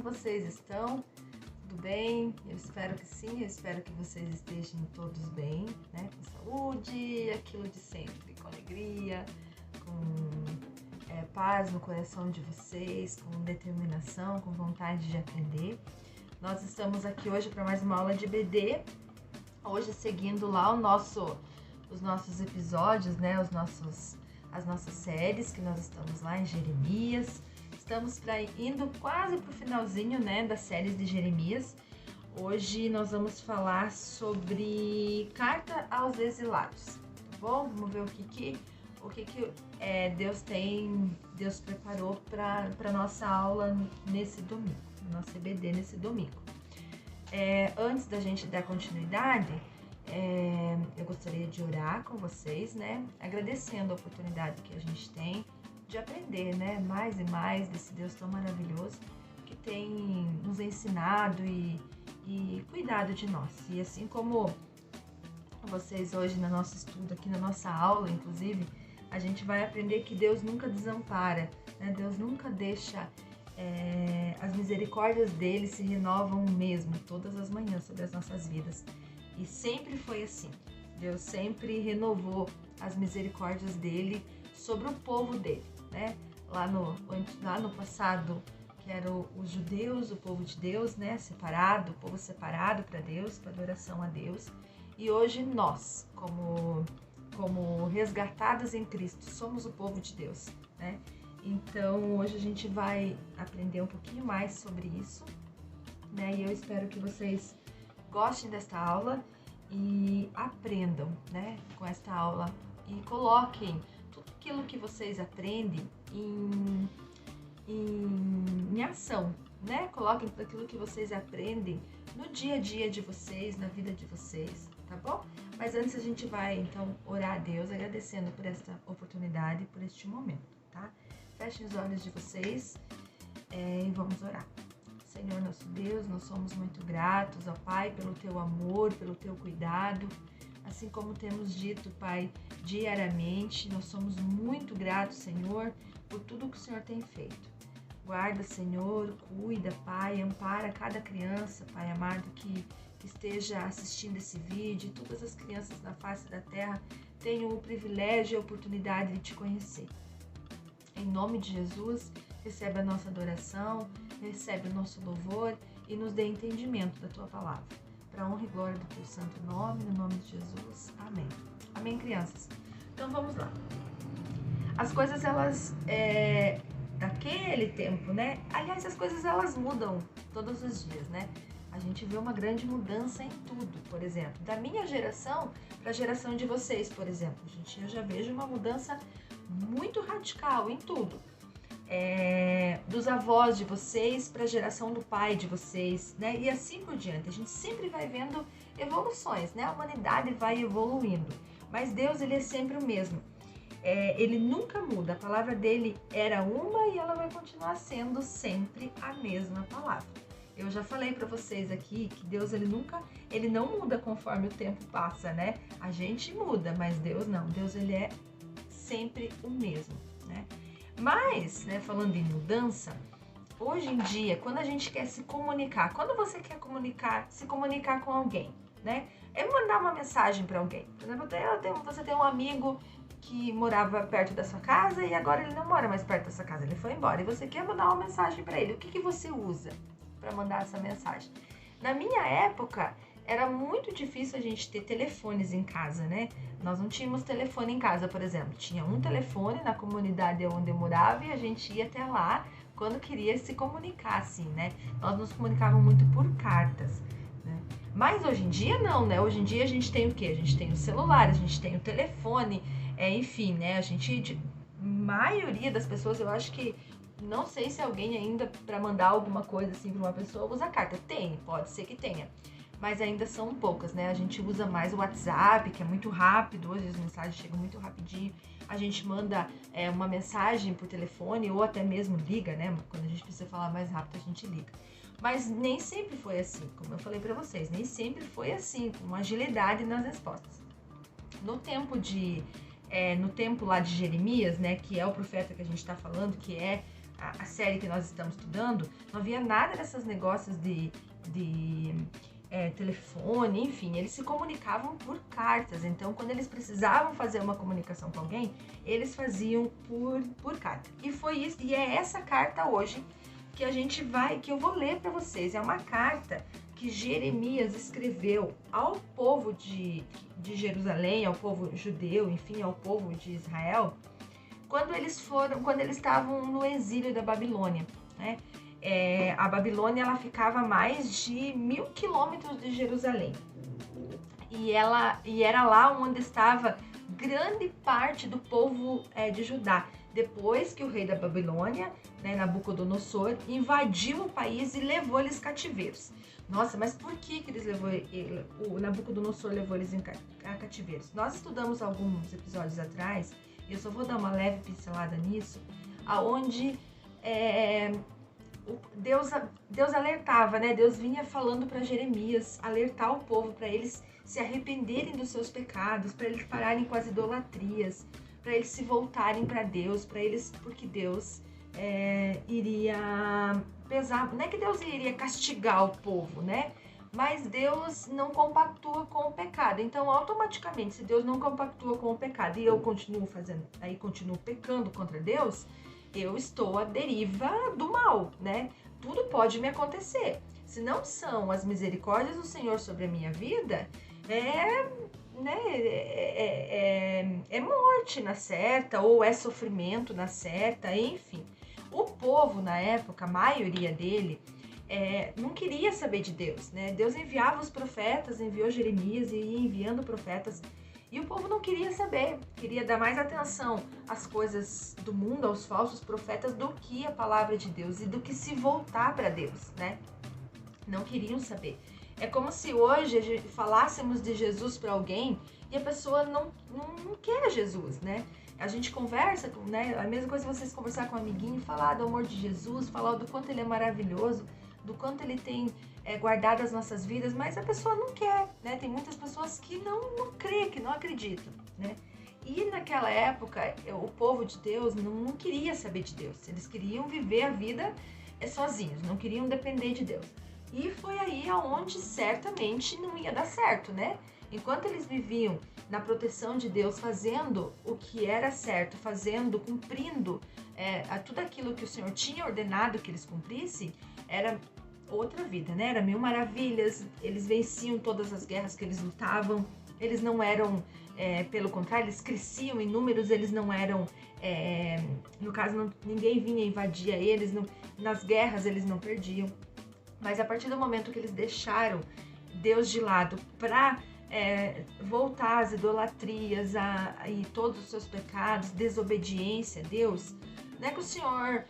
vocês estão? Tudo bem? Eu espero que sim, eu espero que vocês estejam todos bem, né? Com saúde, aquilo de sempre, com alegria, com paz no coração de vocês, com determinação, com vontade de aprender. Nós estamos aqui hoje para mais uma aula de EBD, hoje seguindo lá os nossos episódios, né? As nossas séries que nós estamos lá em Jeremias. Estamos indo quase para o finalzinho, né, das séries de Jeremias. Hoje nós vamos falar sobre Carta aos Exilados, tá bom? Vamos ver o que Deus preparou para nossa aula nesse domingo, nosso EBD nesse domingo. Antes da gente dar continuidade, eu gostaria de orar com vocês, né, agradecendo a oportunidade que a gente tem de aprender, né, mais e mais desse Deus tão maravilhoso que tem nos ensinado e cuidado de nós. E assim como vocês hoje no nosso estudo, aqui na nossa aula, inclusive, a gente vai aprender que Deus nunca desampara, né? Deus nunca deixa, as misericórdias dele se renovam mesmo, todas as manhãs sobre as nossas vidas. E sempre foi assim, Deus sempre renovou as misericórdias dele sobre o povo dele, né? Lá no passado, que eram os judeus, o povo de Deus, né? Separado, o povo separado para Deus, para adoração a Deus. E hoje nós, como resgatados em Cristo, somos o povo de Deus, né? Então hoje a gente vai aprender um pouquinho mais sobre isso, né? E eu espero que vocês gostem desta aula e aprendam, né, com esta aula e coloquem tudo aquilo que vocês aprendem em ação, né? Coloquem tudo aquilo que vocês aprendem no dia a dia de vocês, na vida de vocês, tá bom? Mas antes a gente vai então orar a Deus, agradecendo por esta oportunidade, por este momento, tá? Fechem os olhos de vocês e vamos orar. Senhor nosso Deus, nós somos muito gratos, ó Pai, pelo Teu amor, pelo Teu cuidado. Assim como temos dito, Pai, diariamente, nós somos muito gratos, Senhor, por tudo que o Senhor tem feito. Guarda, Senhor, cuida, Pai, ampara cada criança, Pai amado, que esteja assistindo esse vídeo. Todas as crianças na face da terra tenham o privilégio e a oportunidade de Te conhecer. Em nome de Jesus, recebe a nossa adoração, recebe o nosso louvor e nos dê entendimento da Tua palavra. Para a honra e glória do Teu santo nome, no nome de Jesus. Amém. Amém, crianças? Então vamos lá. As coisas, elas, daquele tempo, né? Aliás, as coisas, elas mudam todos os dias, né? A gente vê uma grande mudança em tudo, por exemplo. Da minha geração para a geração de vocês, por exemplo. Eu já vejo uma mudança muito radical em tudo. Dos avós de vocês para a geração do pai de vocês, né? E assim por diante. A gente sempre vai vendo evoluções, né? A humanidade vai evoluindo. Mas Deus, ele é sempre o mesmo. Ele nunca muda. A palavra dele era uma e ela vai continuar sendo sempre a mesma palavra. Eu já falei para vocês aqui que Deus, ele não muda conforme o tempo passa, né? A gente muda, mas Deus não. Deus, ele é sempre o mesmo, né? Mas, né, falando em mudança, hoje em dia, quando a gente quer se comunicar, quando você quer se comunicar com alguém, né? Mandar uma mensagem para alguém. Por exemplo, você tem um amigo que morava perto da sua casa e agora ele não mora mais perto da sua casa, ele foi embora. E você quer mandar uma mensagem para ele. O que você usa para mandar essa mensagem? Na minha época, era muito difícil a gente ter telefones em casa, né? Nós não tínhamos telefone em casa, por exemplo. Tinha um telefone na comunidade onde eu morava e a gente ia até lá quando queria se comunicar, assim, né? Nós nos comunicávamos muito por cartas, né? Mas hoje em dia não, né? Hoje em dia a gente tem o quê? A gente tem o celular, a gente tem o telefone, enfim, né? Maioria das pessoas, eu acho que, não sei se alguém ainda, para mandar alguma coisa assim para uma pessoa, usa carta. Tem, pode ser que tenha. Mas ainda são poucas, né? A gente usa mais o WhatsApp, que é muito rápido, hoje as mensagens chegam muito rapidinho. A gente manda uma mensagem por telefone ou até mesmo liga, né? Quando a gente precisa falar mais rápido, a gente liga. Mas nem sempre foi assim, como eu falei para vocês, nem sempre foi assim, com agilidade nas respostas. No tempo lá de Jeremias, né? Que é o profeta que a gente está falando, que é a série que nós estamos estudando, não havia nada desses negócios de telefone, enfim, eles se comunicavam por cartas. Então, quando eles precisavam fazer uma comunicação com alguém, eles faziam por carta. E foi isso, e é essa carta hoje que eu vou ler para vocês. É uma carta que Jeremias escreveu ao povo de Jerusalém, ao povo judeu, enfim, ao povo de Israel, quando eles estavam no exílio da Babilônia, né? A Babilônia, ela ficava a mais de 1000 quilômetros de Jerusalém. E era lá onde estava grande parte do povo de Judá. Depois que o rei da Babilônia, né, Nabucodonosor, invadiu o país e levou eles cativeiros. Nossa, mas por que o Nabucodonosor levou eles a cativeiros? Nós estudamos alguns episódios atrás, e eu só vou dar uma leve pincelada nisso, aonde Deus alertava, né? Deus vinha falando para Jeremias, alertar o povo para eles se arrependerem dos seus pecados, para eles pararem com as idolatrias, para eles se voltarem para Deus, porque Deus iria pesar, não é que Deus iria castigar o povo, né? Mas Deus não compactua com o pecado. Então, automaticamente, se Deus não compactua com o pecado e eu continuo pecando contra Deus, eu estou à deriva do mal, né? Tudo pode me acontecer. Se não são as misericórdias do Senhor sobre a minha vida, é morte na certa, ou é sofrimento na certa, enfim. O povo, na época, a maioria dele, não queria saber de Deus, né? Deus enviava os profetas, enviou Jeremias e ia enviando profetas, e o povo não queria saber, queria dar mais atenção às coisas do mundo, aos falsos profetas, do que a palavra de Deus e do que se voltar para Deus, né? Não queriam saber. É como se hoje falássemos de Jesus para alguém e a pessoa não quer Jesus, né? A gente conversa, né? A mesma coisa vocês conversar com um amiguinho, falar do amor de Jesus, falar do quanto ele é maravilhoso, do quanto ele tem guardado as nossas vidas, mas a pessoa não quer, né? Tem muitas pessoas que não crê, que não acreditam, né? E naquela época, o povo de Deus não queria saber de Deus. Eles queriam viver a vida sozinhos, não queriam depender de Deus. E foi aí aonde certamente não ia dar certo, né? Enquanto eles viviam na proteção de Deus, fazendo o que era certo, cumprindo tudo aquilo que o Senhor tinha ordenado que eles cumprissem, era outra vida, né? Era mil maravilhas, eles venciam todas as guerras que eles lutavam, eles não eram, pelo contrário, eles cresciam em números, eles não eram, no caso, ninguém vinha invadir eles, nas guerras eles não perdiam. Mas a partir do momento que eles deixaram Deus de lado para voltar às idolatrias e todos os seus pecados, desobediência a Deus, não é que o Senhor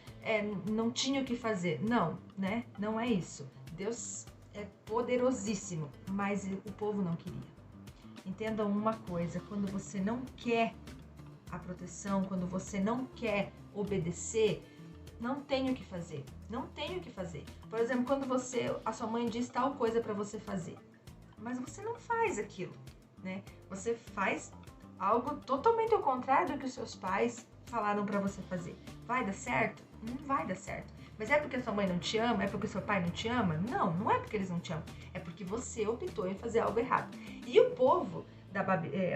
não tinha o que fazer, não, né? Não é isso. Deus é poderosíssimo, mas o povo não queria. Entendam uma coisa, quando você não quer a proteção, quando você não quer obedecer, não tem o que fazer, não tem o que fazer. Por exemplo, quando a sua mãe diz tal coisa para você fazer, mas você não faz aquilo, né? Você faz algo totalmente ao contrário do que os seus pais falaram para você fazer. Vai dar certo? Não vai dar certo. Mas é porque a sua mãe não te ama? É porque o seu pai não te ama? Não, não é porque eles não te amam. É porque você optou em fazer algo errado. E o povo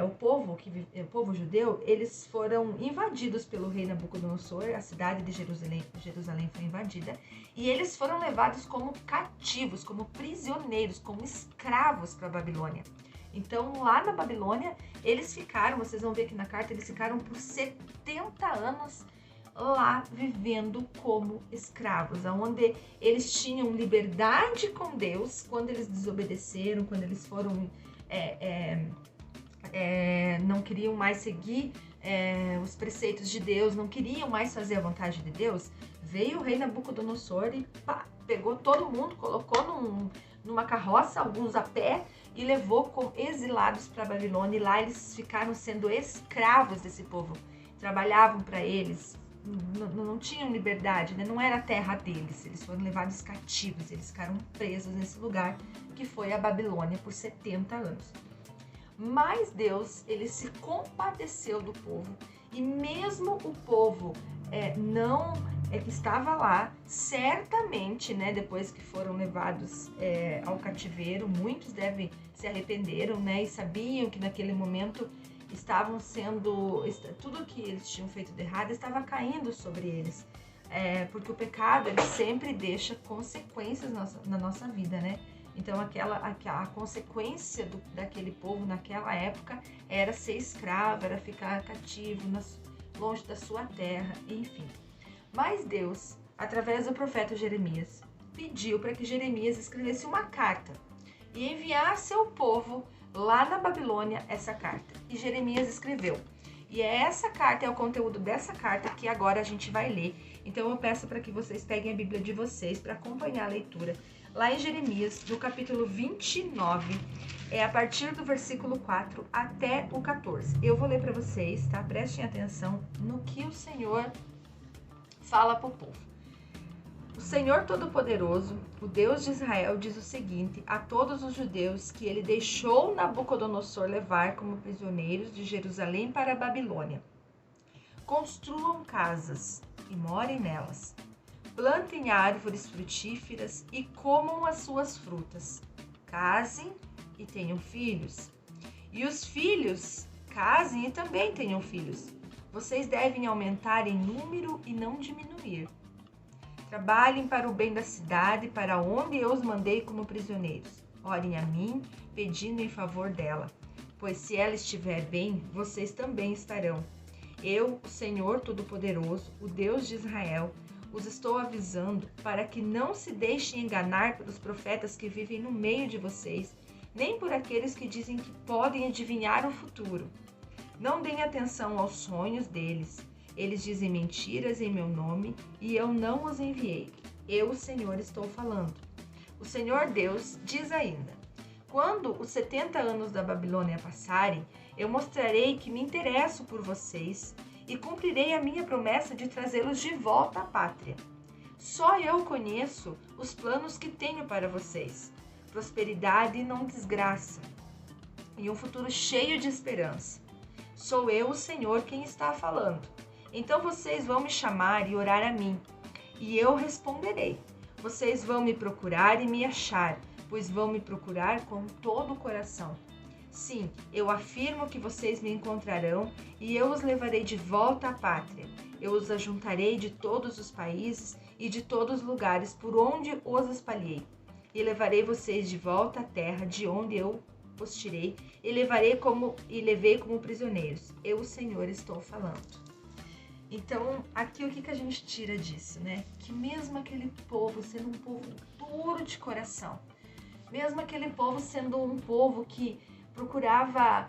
o povo judeu, eles foram invadidos pelo rei Nabucodonosor, a cidade de Jerusalém foi invadida, e eles foram levados como cativos, como prisioneiros, como escravos para a Babilônia. Então, lá na Babilônia, eles ficaram, vocês vão ver aqui na carta, eles ficaram por 70 anos lá vivendo como escravos, onde eles tinham liberdade com Deus quando eles desobedeceram, quando eles foram não queriam mais seguir os preceitos de Deus, não queriam mais fazer a vontade de Deus. Veio o rei Nabucodonosor e pegou todo mundo, colocou numa carroça, alguns a pé, e levou como exilados para a Babilônia. E lá eles ficaram sendo escravos desse povo, trabalhavam para eles, não tinham liberdade, né? Não era a terra deles, eles foram levados cativos, eles ficaram presos nesse lugar que foi a Babilônia por 70 anos. Mas Deus, ele se compadeceu do povo, e mesmo o povo não é que estava lá, certamente, né, depois que foram levados ao cativeiro, muitos se arrependeram, né, e sabiam que naquele momento estavam sendo, tudo que eles tinham feito de errado estava caindo sobre eles, porque o pecado ele sempre deixa consequências na nossa vida, né? Então a consequência daquele povo naquela época era ser escravo, era ficar cativo, longe da sua terra, enfim. Mas Deus, através do profeta Jeremias, pediu para que Jeremias escrevesse uma carta e enviasse ao povo lá na Babilônia essa carta. E Jeremias escreveu. E essa carta, é o conteúdo dessa carta que agora a gente vai ler. Então eu peço para que vocês peguem a Bíblia de vocês para acompanhar a leitura. Lá em Jeremias, no capítulo 29, a partir do versículo 4 até o 14. Eu vou ler para vocês, tá? Prestem atenção no que o Senhor fala para o povo. O Senhor Todo-Poderoso, o Deus de Israel, diz o seguinte a todos os judeus que ele deixou Nabucodonosor levar como prisioneiros de Jerusalém para a Babilônia. Construam casas e morem nelas. Plantem árvores frutíferas e comam as suas frutas. Casem e tenham filhos. E os filhos casem e também tenham filhos. Vocês devem aumentar em número e não diminuir. Trabalhem para o bem da cidade, para onde eu os mandei como prisioneiros. Orem a mim, pedindo em favor dela. Pois se ela estiver bem, vocês também estarão. Eu, o Senhor Todo-Poderoso, o Deus de Israel, os estou avisando para que não se deixem enganar pelos profetas que vivem no meio de vocês, nem por aqueles que dizem que podem adivinhar o futuro. Não deem atenção aos sonhos deles. Eles dizem mentiras em meu nome e eu não os enviei. Eu, o Senhor, estou falando. O Senhor Deus diz ainda: quando os 70 anos da Babilônia passarem, eu mostrarei que me interesso por vocês e cumprirei a minha promessa de trazê-los de volta à pátria. Só eu conheço os planos que tenho para vocês: prosperidade e não desgraça, e um futuro cheio de esperança. Sou eu, o Senhor, quem está falando. Então vocês vão me chamar e orar a mim, e eu responderei. Vocês vão me procurar e me achar, pois vão me procurar com todo o coração. Sim, eu afirmo que vocês me encontrarão e eu os levarei de volta à pátria. Eu os ajuntarei de todos os países e de todos os lugares por onde os espalhei. E levarei vocês de volta à terra de onde eu os tirei e levei como prisioneiros. Eu, o Senhor, estou falando. Então, aqui o que a gente tira disso, né? Que mesmo aquele povo sendo um povo duro de coração, mesmo aquele povo sendo um povo que procurava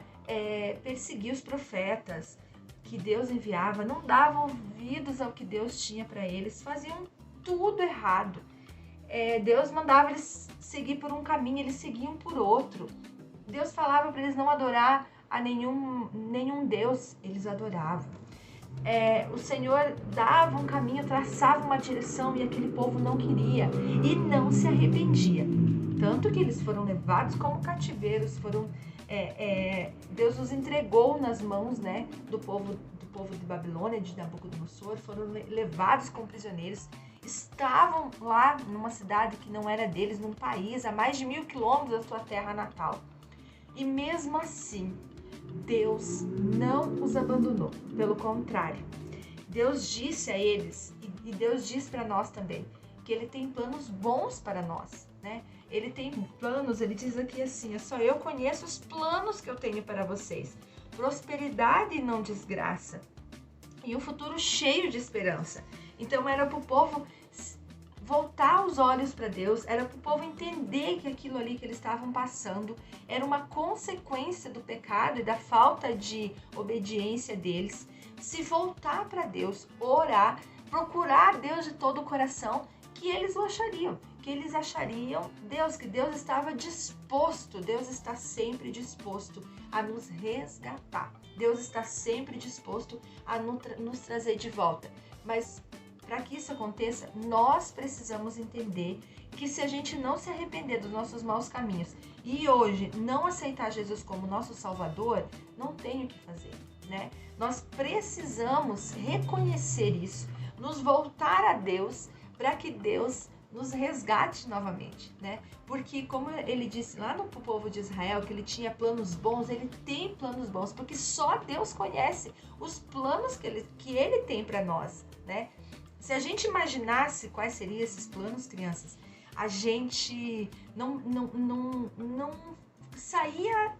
perseguir os profetas que Deus enviava, não davam ouvidos ao que Deus tinha para eles, faziam tudo errado. Deus mandava eles seguir por um caminho, eles seguiam por outro. Deus falava para eles não adorar a nenhum Deus, eles adoravam. O Senhor dava um caminho, traçava uma direção e aquele povo não queria e não se arrependia. Tanto que eles foram levados como cativeiros, Deus os entregou nas mãos, né, do povo de Babilônia, de Nabucodonosor, foram levados como prisioneiros. Estavam lá numa cidade que não era deles, num país a mais de 1000 quilômetros da sua terra natal. E mesmo assim, Deus não os abandonou, pelo contrário. Deus disse a eles, e Deus diz para nós também, que Ele tem planos bons para nós, né? Ele tem planos, Ele diz aqui assim, só eu conheço os planos que eu tenho para vocês. Prosperidade e não desgraça. E um futuro cheio de esperança. Então era para o povo voltar os olhos para Deus, era para o povo entender que aquilo ali que eles estavam passando era uma consequência do pecado e da falta de obediência deles. Se voltar para Deus, orar, procurar Deus de todo o coração, que eles o achariam, que eles achariam Deus, que Deus estava disposto, Deus está sempre disposto a nos resgatar. Deus está sempre disposto a nos trazer de volta. Mas para que isso aconteça, nós precisamos entender que se a gente não se arrepender dos nossos maus caminhos e hoje não aceitar Jesus como nosso Salvador, não tem o que fazer, né? Nós precisamos reconhecer isso, nos voltar a Deus, para que Deus nos resgate novamente, né? Porque como ele disse lá no povo de Israel, que ele tinha planos bons, ele tem planos bons, porque só Deus conhece os planos que ele tem para nós, né? Se a gente imaginasse quais seriam esses planos, crianças, a gente não saía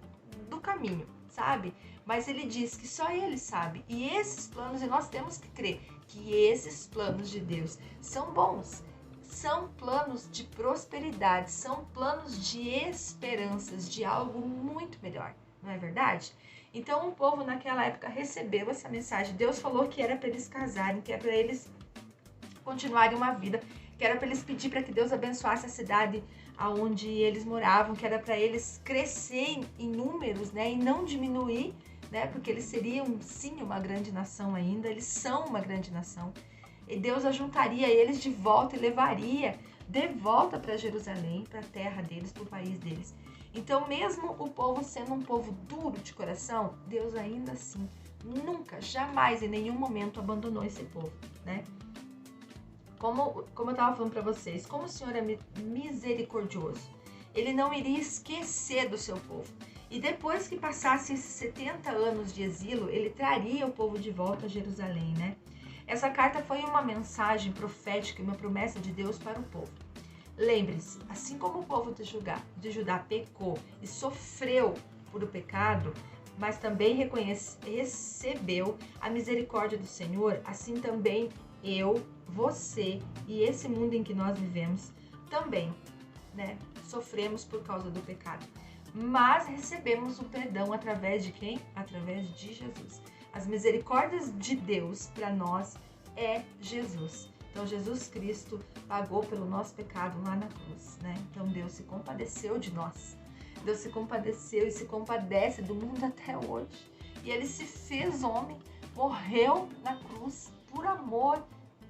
do caminho, sabe? Mas ele diz que só ele sabe. E esses planos, e nós temos que crer que esses planos de Deus são bons. São planos de prosperidade, são planos de esperanças, de algo muito melhor, não é verdade? Então o povo naquela época recebeu essa mensagem. Deus falou que era para eles casarem, que era para eles continuarem uma vida, que era para eles pedir para que Deus abençoasse a cidade onde eles moravam, que era para eles crescer em números, né, e não diminuir, né, porque eles seriam sim uma grande nação ainda, eles são uma grande nação. E Deus ajuntaria eles de volta e levaria de volta para Jerusalém, para a terra deles, para o país deles. Então, mesmo o povo sendo um povo duro de coração, Deus ainda assim, nunca, jamais, em nenhum momento abandonou esse povo, né? Como eu estava falando para vocês, como o Senhor é misericordioso, Ele não iria esquecer do seu povo. E depois que passasse esses 70 anos de exílio, Ele traria o povo de volta a Jerusalém, né? Essa carta foi uma mensagem profética e uma promessa de Deus para o povo. Lembre-se, assim como o povo de Judá pecou e sofreu por o pecado, mas também recebeu a misericórdia do Senhor, assim também eu, você e esse mundo em que nós vivemos também, né, sofremos por causa do pecado. Mas recebemos o perdão através de quem? Através de Jesus. As misericórdias de Deus para nós é Jesus. Então, Jesus Cristo pagou pelo nosso pecado lá na cruz, né? Então, Deus se compadeceu de nós. Deus se compadeceu e se compadece do mundo até hoje. E Ele se fez homem, morreu na cruz por amor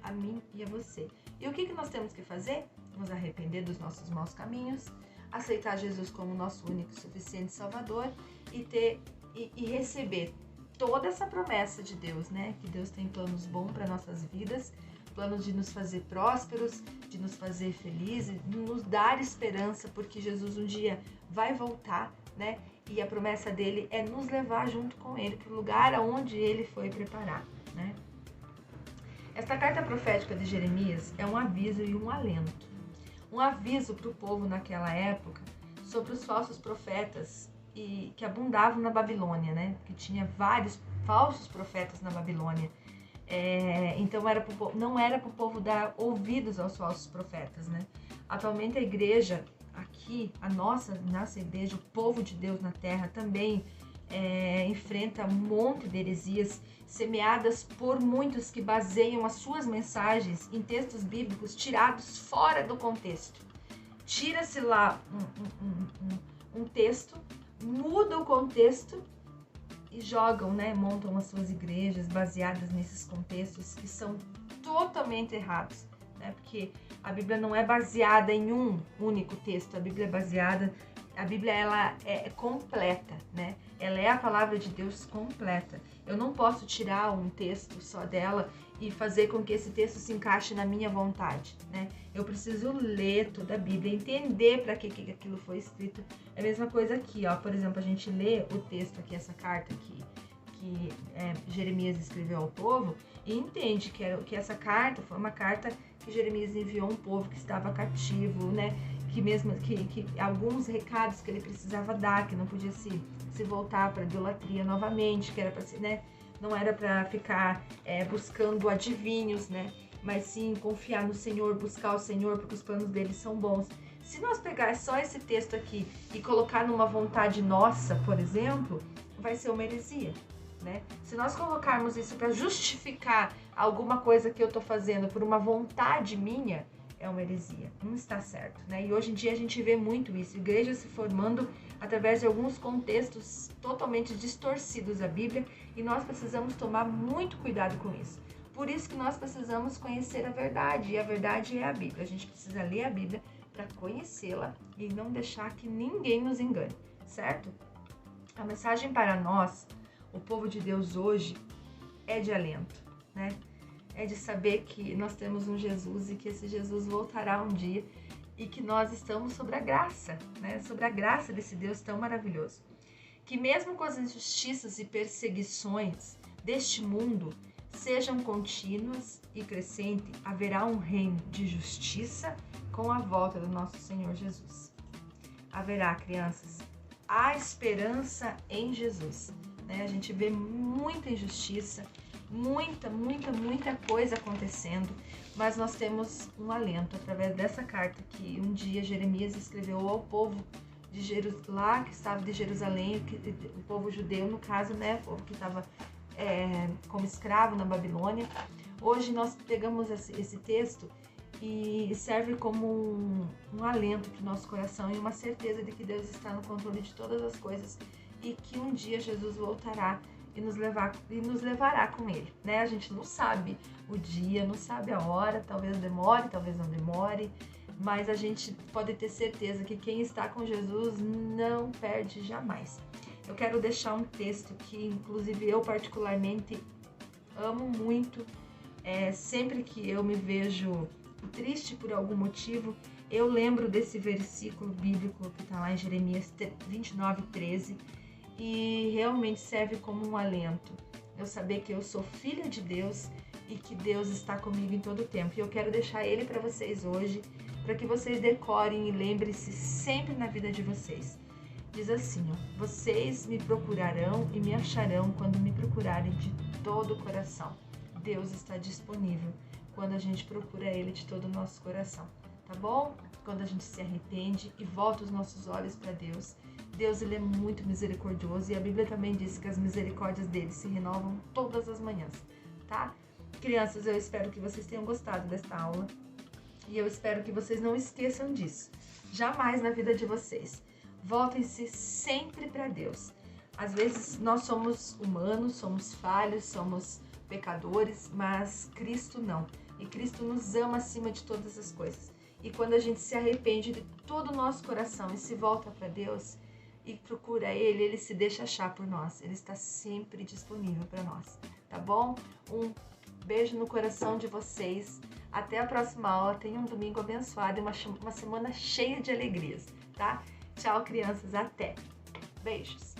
a mim e a você. E o que nós temos que fazer? Nos arrepender dos nossos maus caminhos, aceitar Jesus como nosso único e suficiente Salvador e receber toda essa promessa de Deus, né? Que Deus tem planos bons para nossas vidas, planos de nos fazer prósperos, de nos fazer felizes, de nos dar esperança, porque Jesus um dia vai voltar, né? E a promessa dele é nos levar junto com ele para o lugar aonde ele foi preparar, né? Esta carta profética de Jeremias é um aviso e um alento. Um aviso para o povo naquela época sobre os falsos profetas e que abundavam na Babilônia, né? Que tinha vários falsos profetas na Babilônia. Então não era para o povo dar ouvidos aos falsos profetas, né? Atualmente a igreja aqui, a nossa igreja, o povo de Deus na terra também enfrenta um monte de heresias semeadas por muitos que baseiam as suas mensagens em textos bíblicos tirados fora do contexto. Tira-se lá um texto, muda o contexto e jogam, né, montam as suas igrejas baseadas nesses contextos que são totalmente errados, né? Porque a Bíblia não é baseada em um único texto, a Bíblia ela é completa, né? Ela é a palavra de Deus completa. Eu não posso tirar um texto só dela e fazer com que esse texto se encaixe na minha vontade, né? Eu preciso ler toda a Bíblia, entender para que aquilo foi escrito. É a mesma coisa aqui, ó. Por exemplo, a gente lê o texto aqui, essa carta que Jeremias escreveu ao povo e entende que essa carta foi uma carta que Jeremias enviou a um povo que estava cativo, né? Que alguns recados que ele precisava dar, que não podia se voltar para a idolatria novamente, que era para né? Não era para ficar buscando adivinhos, né? Mas sim confiar no Senhor, buscar o Senhor, porque os planos dele são bons. Se nós pegar só esse texto aqui e colocar numa vontade nossa, por exemplo, vai ser uma heresia, né? Se nós colocarmos isso para justificar alguma coisa que eu estou fazendo por uma vontade minha, é uma heresia, não está certo, né? E hoje em dia a gente vê muito isso, igrejas se formando através de alguns contextos totalmente distorcidos da Bíblia, e nós precisamos tomar muito cuidado com isso. Por isso que nós precisamos conhecer a verdade, e a verdade é a Bíblia. A gente precisa ler a Bíblia para conhecê-la e não deixar que ninguém nos engane, certo? A mensagem para nós, o povo de Deus hoje, é de alento, né? é de saber que nós temos um Jesus e que esse Jesus voltará um dia e que nós estamos sobre a graça, né? Sobre a graça desse Deus tão maravilhoso. Que mesmo com as injustiças e perseguições deste mundo sejam contínuas e crescentes, haverá um reino de justiça com a volta do nosso Senhor Jesus. Haverá, crianças, a esperança em Jesus, né? A gente vê muita injustiça, muita coisa acontecendo, mas nós temos um alento através dessa carta que um dia Jeremias escreveu ao povo de Jerusalém, que estava de Jerusalém, o povo judeu, no caso, né, o povo que estava como escravo na Babilônia. Hoje nós pegamos esse texto e serve como um alento para o nosso coração e uma certeza de que Deus está no controle de todas as coisas e que um dia Jesus voltará e nos levará com ele, né? A gente não sabe o dia, não sabe a hora, talvez demore, talvez não demore, mas a gente pode ter certeza que quem está com Jesus não perde jamais. Eu quero deixar um texto que, inclusive, eu particularmente amo muito. Sempre que eu me vejo triste por algum motivo, eu lembro desse versículo bíblico que está lá em Jeremias 29:13, e realmente serve como um alento. Eu saber que eu sou filha de Deus e que Deus está comigo em todo o tempo. E eu quero deixar ele para vocês hoje, para que vocês decorem e lembrem-se sempre na vida de vocês. Diz assim, ó: vocês me procurarão e me acharão quando me procurarem de todo o coração. Deus está disponível quando a gente procura ele de todo o nosso coração, tá bom? Quando a gente se arrepende e volta os nossos olhos para Deus. Deus, ele é muito misericordioso e a Bíblia também diz que as misericórdias dele se renovam todas as manhãs, tá? Crianças, eu espero que vocês tenham gostado desta aula e eu espero que vocês não esqueçam disso, jamais na vida de vocês. Voltem-se sempre para Deus. Às vezes nós somos humanos, somos falhos, somos pecadores, mas Cristo não. E Cristo nos ama acima de todas as coisas. E quando a gente se arrepende de todo o nosso coração e se volta para Deus e procura Ele, Ele se deixa achar por nós. Ele está sempre disponível para nós, tá bom? Um beijo no coração de vocês. Até a próxima aula. Tenham um domingo abençoado e uma semana cheia de alegrias, tá? Tchau, crianças. Até. Beijos.